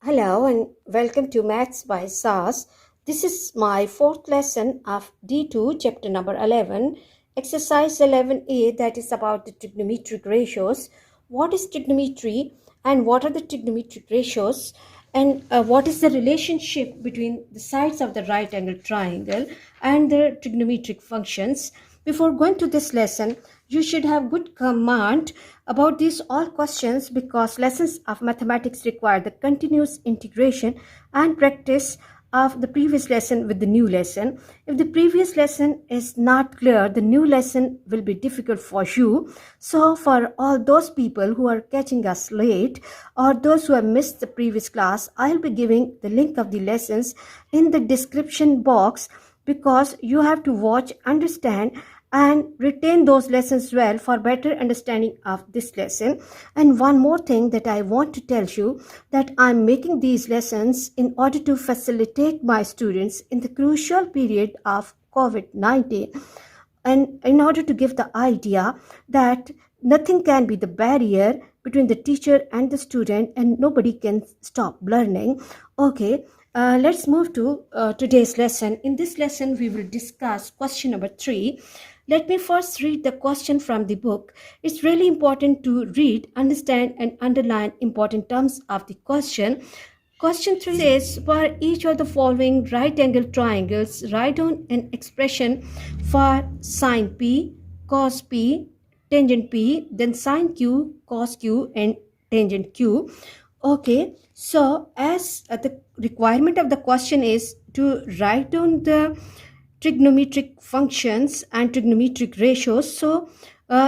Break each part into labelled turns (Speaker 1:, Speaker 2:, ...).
Speaker 1: Hello and welcome to Maths by SAS. This is my fourth lesson of D2, chapter number 11, exercise 11A, that is about the trigonometric ratios. What is trigonometry and what are the trigonometric ratios, and what is the relationship between the sides of the right angle triangle and the trigonometric functions? Before going to this lesson, you should have good command about these all questions, because lessons of mathematics require the continuous integration and practice of the previous lesson with the new lesson. If the previous lesson is not clear, the new lesson will be difficult for you. So for all those people who are catching us late or those who have missed the previous class, I'll be giving the link of the lessons in the description box, because you have to watch, understand and retain those lessons well for better understanding of this lesson. And one more thing that I want to tell you, that I'm making these lessons in order to facilitate my students in the crucial period of COVID-19, and in order to give the idea that nothing can be the barrier between the teacher and the student and nobody can stop learning. Okay, let's move to today's lesson. In this lesson, we will discuss question number 3. Let me first read the question from the book. It's really important to read, understand, and underline important terms of the question. Question 3 says, for each of the following right angle triangles, write down an expression for sine P, cos P, tangent P, then sine Q, cos Q, and tangent Q. Okay, so as the requirement of the question is to write down the trigonometric functions and trigonometric ratios, so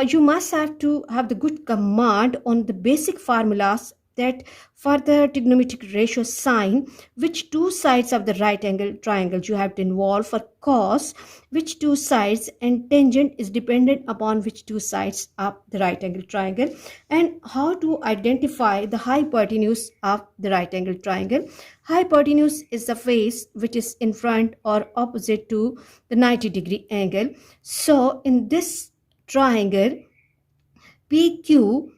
Speaker 1: you must have to have the good command on the basic formulas, that for the trigonometric ratio sine, which two sides of the right angle triangle you have to involve, for cos, which two sides, and tangent is dependent upon which two sides of the right angle triangle, and how to identify the hypotenuse of the right angle triangle. Hypotenuse is the face which is in front or opposite to the 90-degree angle. So in this triangle, PQ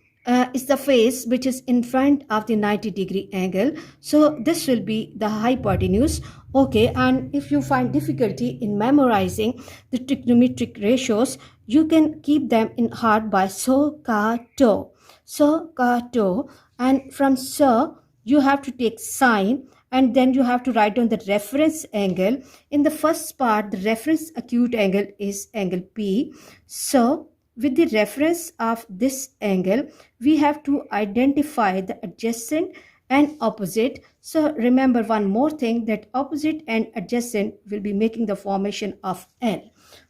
Speaker 1: is the face which is in front of the 90-degree angle. So this will be the hypotenuse. Okay, and if you find difficulty in memorizing the trigonometric ratios, you can keep them in heart by so, ka, to. So, ka, to. And from so, you have to take sine, and then you have to write down the reference angle. In the first part, the reference acute angle is angle P. So, with the reference of this angle, we have to identify the adjacent and opposite. So remember one more thing, that opposite and adjacent will be making the formation of L.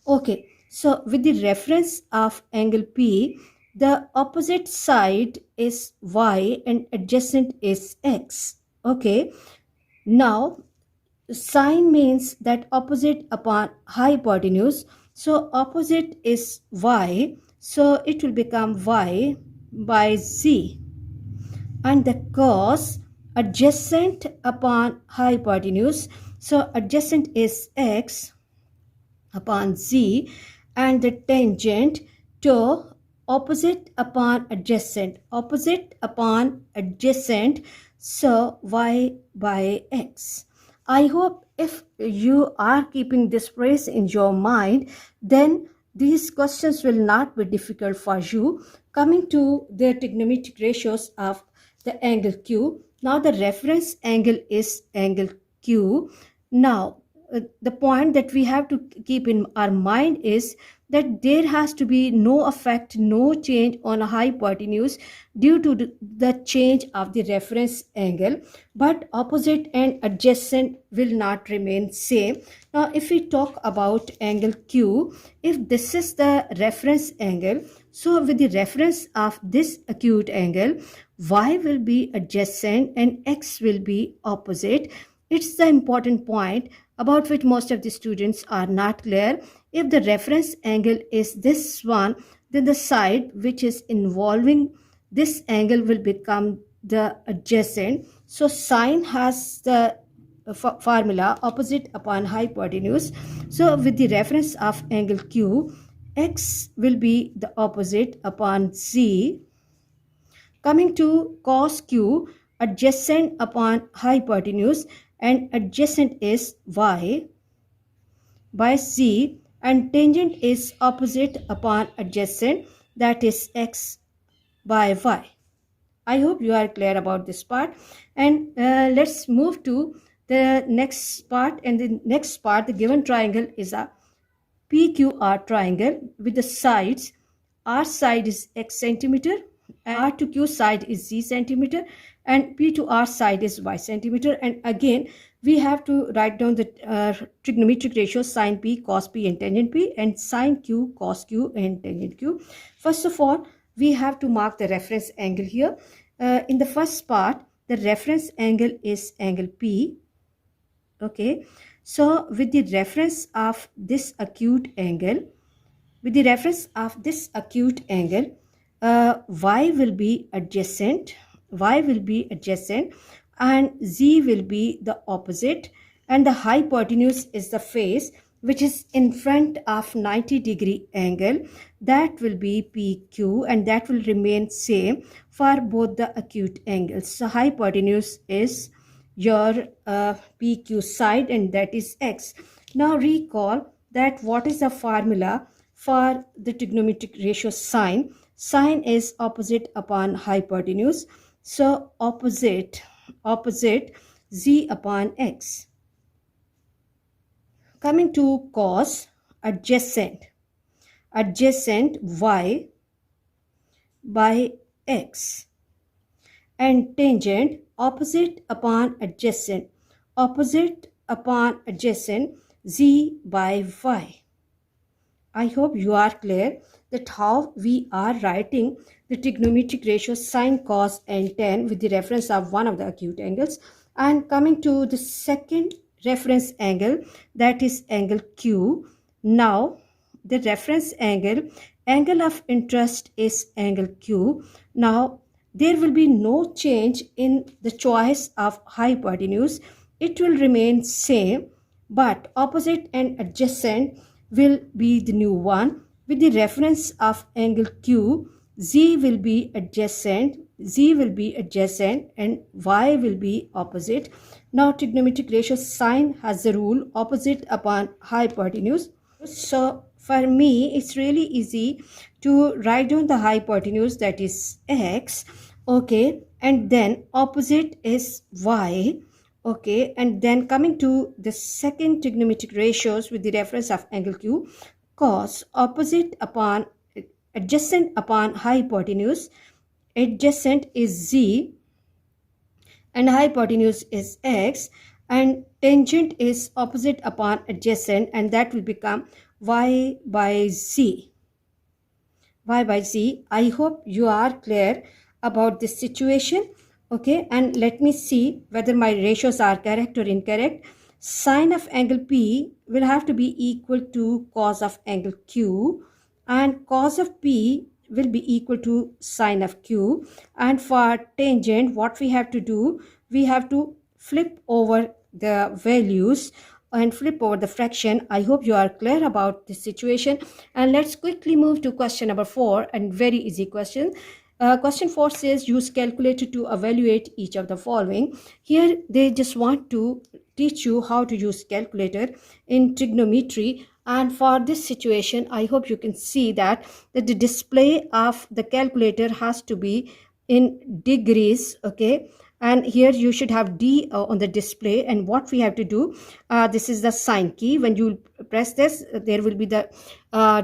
Speaker 1: Okay, so with the reference of angle P, the opposite side is Y and adjacent is X. Okay, now sine means that opposite upon hypotenuse. So opposite is Y, so it will become Y by Z. And the cos, adjacent upon hypotenuse, so adjacent is X upon Z, and the tangent to opposite upon adjacent, so Y by X. I hope if you are keeping this phrase in your mind, then these questions will not be difficult for you. Coming to the trigonometric ratios of the angle Q. Now the reference angle is angle Q. Now the point that we have to keep in our mind is that there has to be no effect, no change on a hypotenuse due to the change of the reference angle, but opposite and adjacent will not remain same. Now if we talk about angle Q, if this is the reference angle, so with the reference of this acute angle, Y will be adjacent and X will be opposite. It's the important point about which most of the students are not clear. If the reference angle is this one, then the side which is involving this angle will become the adjacent. So sine has the formula opposite upon hypotenuse. So with the reference of angle Q, X will be the opposite upon Z. Coming to cos Q, adjacent upon hypotenuse, and adjacent is y by z, and tangent is opposite upon adjacent, that is x by y. I hope you are clear about this part. And let's move to the next part. And the next part, the given triangle is a PQR triangle with the sides. R side is x centimeter, and R to Q side is z centimeter, and P to R side is y centimeter. And again, we have to write down the trigonometric ratios sine P, cos P, and tangent P, and sine Q, cos Q, and tangent Q. First of all, we have to mark the reference angle here. In the first part, the reference angle is angle P. Okay, so with the reference of this acute angle, y will be adjacent, and z will be the opposite, and the hypotenuse is the face which is in front of 90-degree angle, that will be PQ, and that will remain same for both the acute angles. So hypotenuse is your PQ side, and that is x. Now recall that what is the formula for the trigonometric ratio sine. Sine is opposite upon hypotenuse, so opposite z upon x. Coming to cos, adjacent y by x, and tangent opposite upon adjacent z by y. I hope you are clear that how we are writing the trigonometric ratios sine, cos, and tan with the reference of one of the acute angles. And coming to the second reference angle, that is angle Q. Now the reference angle of interest is angle Q. Now there will be no change in the choice of hypotenuse. It will remain same, but opposite and adjacent will be the new one. With the reference of angle Q, z will be adjacent, and y will be opposite. Now trigonometric ratio sine has the rule opposite upon hypotenuse. So for me, it's really easy to write down the hypotenuse, that is x, okay, and then opposite is y, okay. And then coming to the second trigonometric ratios with the reference of angle Q, cos opposite upon adjacent upon hypotenuse, adjacent is z and hypotenuse is x, and tangent is opposite upon adjacent, and that will become y by z. I hope you are clear about this situation. Okay, and let me see whether my ratios are correct or incorrect. Sine of angle P will have to be equal to cos of angle Q, and cos of P will be equal to sine of Q. And for tangent, what we have to do, we have to flip over the values and flip over the fraction. I hope you are clear about this situation. And let's quickly move to question number 4, and very easy question. Question 4 says use calculator to evaluate each of the following. Here they just want to teach you how to use calculator in trigonometry. And for this situation, I hope you can see that the display of the calculator has to be in degrees, okay. And here you should have D on the display. And what we have to do, this is the sign key. When you press this, there will be the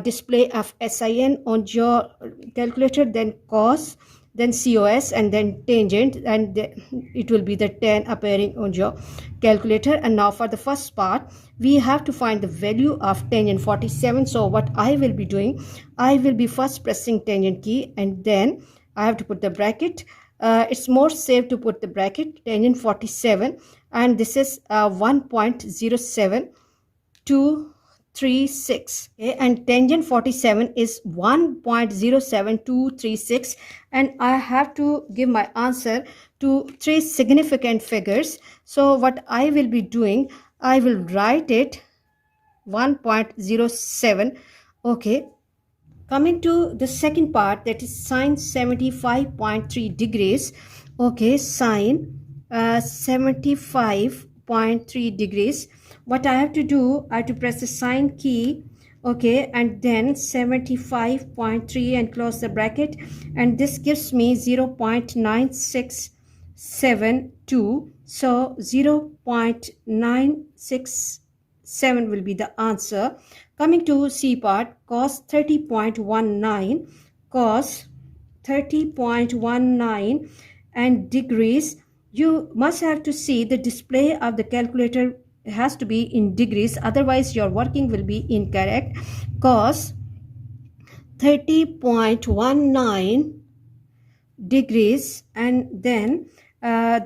Speaker 1: display of SIN on your calculator, then cos, then cos, and then tangent, and it will be the tan appearing on your calculator. And now for the first part, we have to find the value of tangent 47. So what I will be doing, I will be first pressing tangent key, and then I have to put the bracket. It's more safe to put the bracket, tangent 47, and this is 1.07236, okay, and tangent 47 is 1.07236, and I have to give my answer to 3 significant figures. So what I will be doing, I will write it 1.07, okay. Coming to the second part, that is sine 75.3 degrees. Okay, sine 75.3 degrees. What I have to do, I have to press the sine key, okay, and then 75.3 and close the bracket, and this gives me 0.9672. So 0.967 will be the answer. Coming to C part, cos 30.19, cos 30.19 and degrees. You must have to see the display of the calculator has to be in degrees, otherwise your working will be incorrect. Cos 30.19 degrees, and then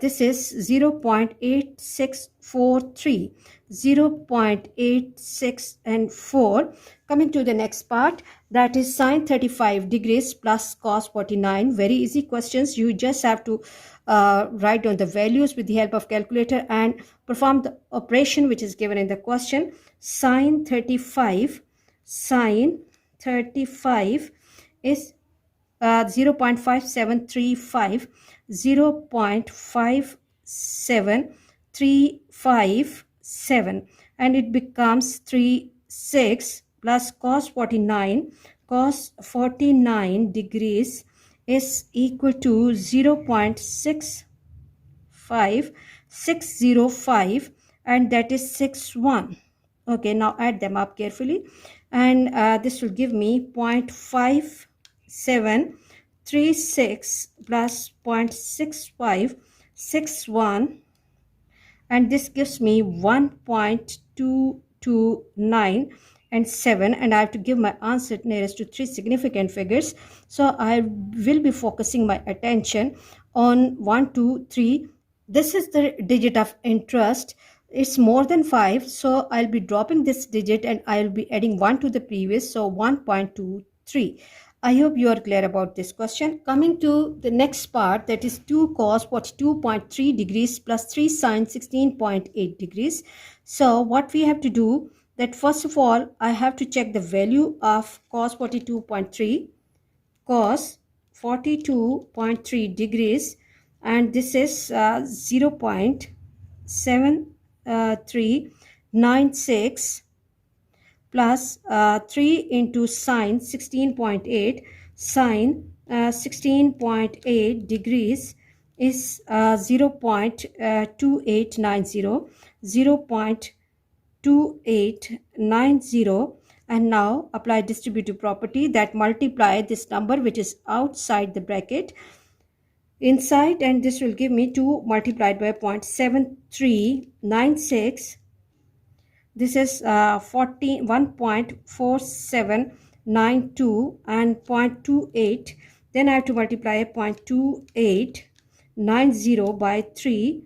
Speaker 1: this is 0.8643, 0.86 and 4. Coming to the next part, that is sine 35 degrees plus cos 49. Very easy questions. You just have to write down the values with the help of calculator and perform the operation which is given in the question. Sine 35 is 0.5735, 0.57357, and it becomes 36 plus cos 49. Cos 49 degrees is equal to 0.65605, and that is 61. Okay, now add them up carefully, and this will give me 0.5736 plus 0.6561, and this gives me 1.229 and 7, and I have to give my answer nearest to 3 significant figures. So I will be focusing my attention on 1, 2, 3. This is the digit of interest. It's more than 5, so I'll be dropping this digit and I'll be adding 1 to the previous, so 1.23. I hope you are clear about this question. Coming to the next part, that is 2 cos 42.3 degrees plus 3 sine 16.8 degrees. So what we have to do, that first of all, I have to check the value of cos 42.3, cos 42.3 degrees, and this is 0.7396 plus 3 into sine 16.8. Sine 16.8 degrees is 0.2890, 0.2890, and now apply distributive property, that multiply this number which is outside the bracket inside, and this will give me 2 multiplied by 0.7396. This is 1.4792 and 0.28. Then I have to multiply 0.2890 by 3,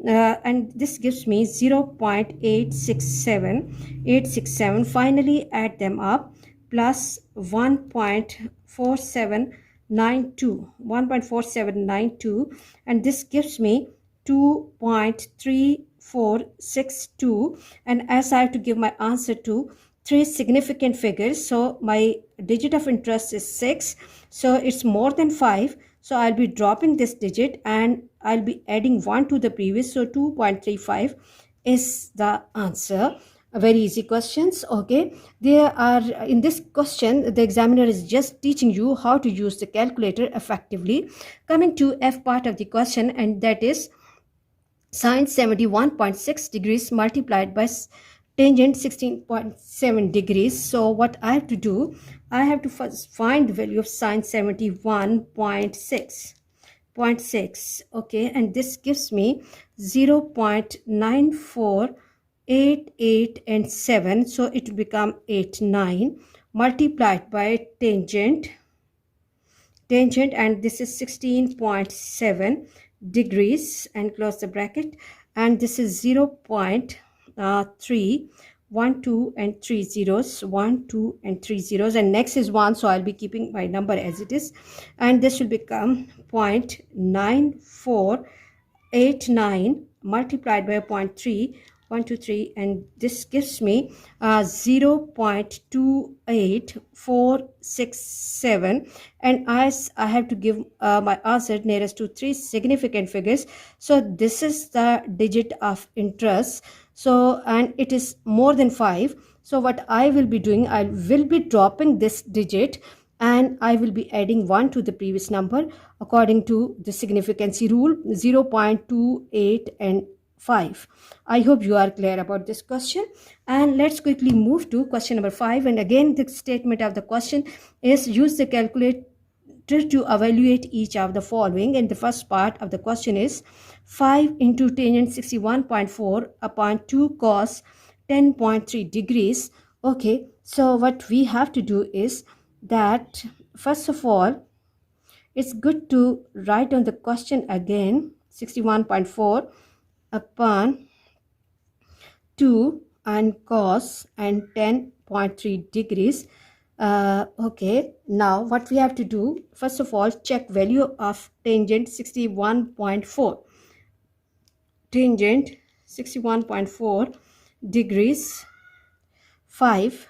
Speaker 1: and this gives me 0.867. Finally add them up, plus 1.4792, and this gives me 2.3462, and as I have to give my answer to 3 significant figures, so my digit of interest is 6, so it's more than 5, so I'll be dropping this digit and I'll be adding 1 to the previous, so 2.35 is the answer. Very easy questions. Okay, there are, in this question the examiner is just teaching you how to use the calculator effectively. Coming to F part of the question, and that is sine 71.6 degrees multiplied by tangent 16.7 degrees. So what I have to do, I have to first find the value of sine 71.6. Okay, and this gives me 0.9488 and 7, so it will become 89, multiplied by tangent, and this is 16.7 degrees, and close the bracket, and this is 0.3, 1, 2 and 3 zeros, 1, 2 and 3 zeros, and next is 1, so I'll be keeping my number as it is, and this will become 0.9489 multiplied by 0.3, 1 2 3, and this gives me 0.28467, and as I have to give my answer nearest to three significant figures, so this is the digit of interest. So, and it is more than 5. So what I will be doing, I will be dropping this digit and I will be adding 1 to the previous number according to the significance rule, 0.28 and 5. I hope you are clear about this question, and let's quickly move to question number 5. And again, the statement of the question is use the calculator to evaluate each of the following. And the first part of the question is 5 into tangent 61.4 upon 2 cos 10.3 degrees. Okay, so what we have to do is that first of all, it's good to write on the question again, 61.4 upon 2 and cos and 10.3 degrees. Okay, now what we have to do, first of all, check value of tangent 61.4. Tangent 61.4 degrees, 5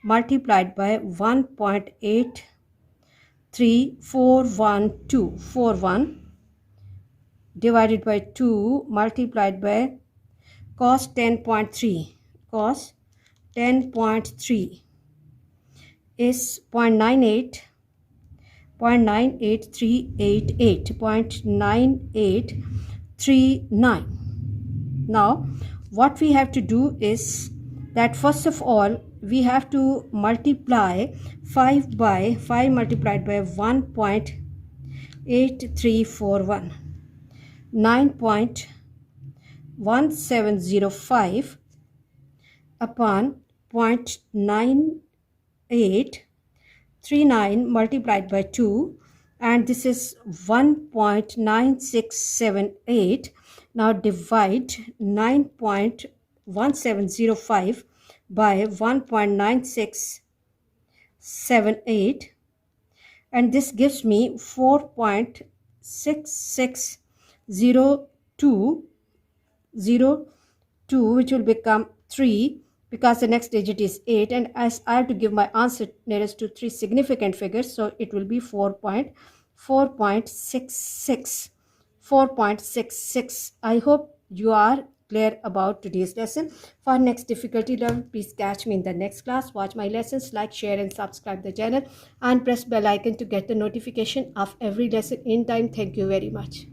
Speaker 1: multiplied by 1.8341241 divided by 2 multiplied by cos 10.3. Cos 10.3 is 0.983889. Now what we have to do is that first of all we have to multiply 5 by 5 multiplied by 1.8341, 9.1705 upon 0.9839 multiplied by 2, and this is 1.9678. Now divide 9.1705 by 1.9678, and this gives me 4.6602, which will become 3 because the next digit is 8, and as I have to give my answer nearest to three significant figures, so it will be 4.66. I hope you are clear about today's lesson. For next difficulty level, please catch me in the next class. Watch my lessons, like, share and subscribe the channel, and press bell icon to get the notification of every lesson in time. Thank you very much.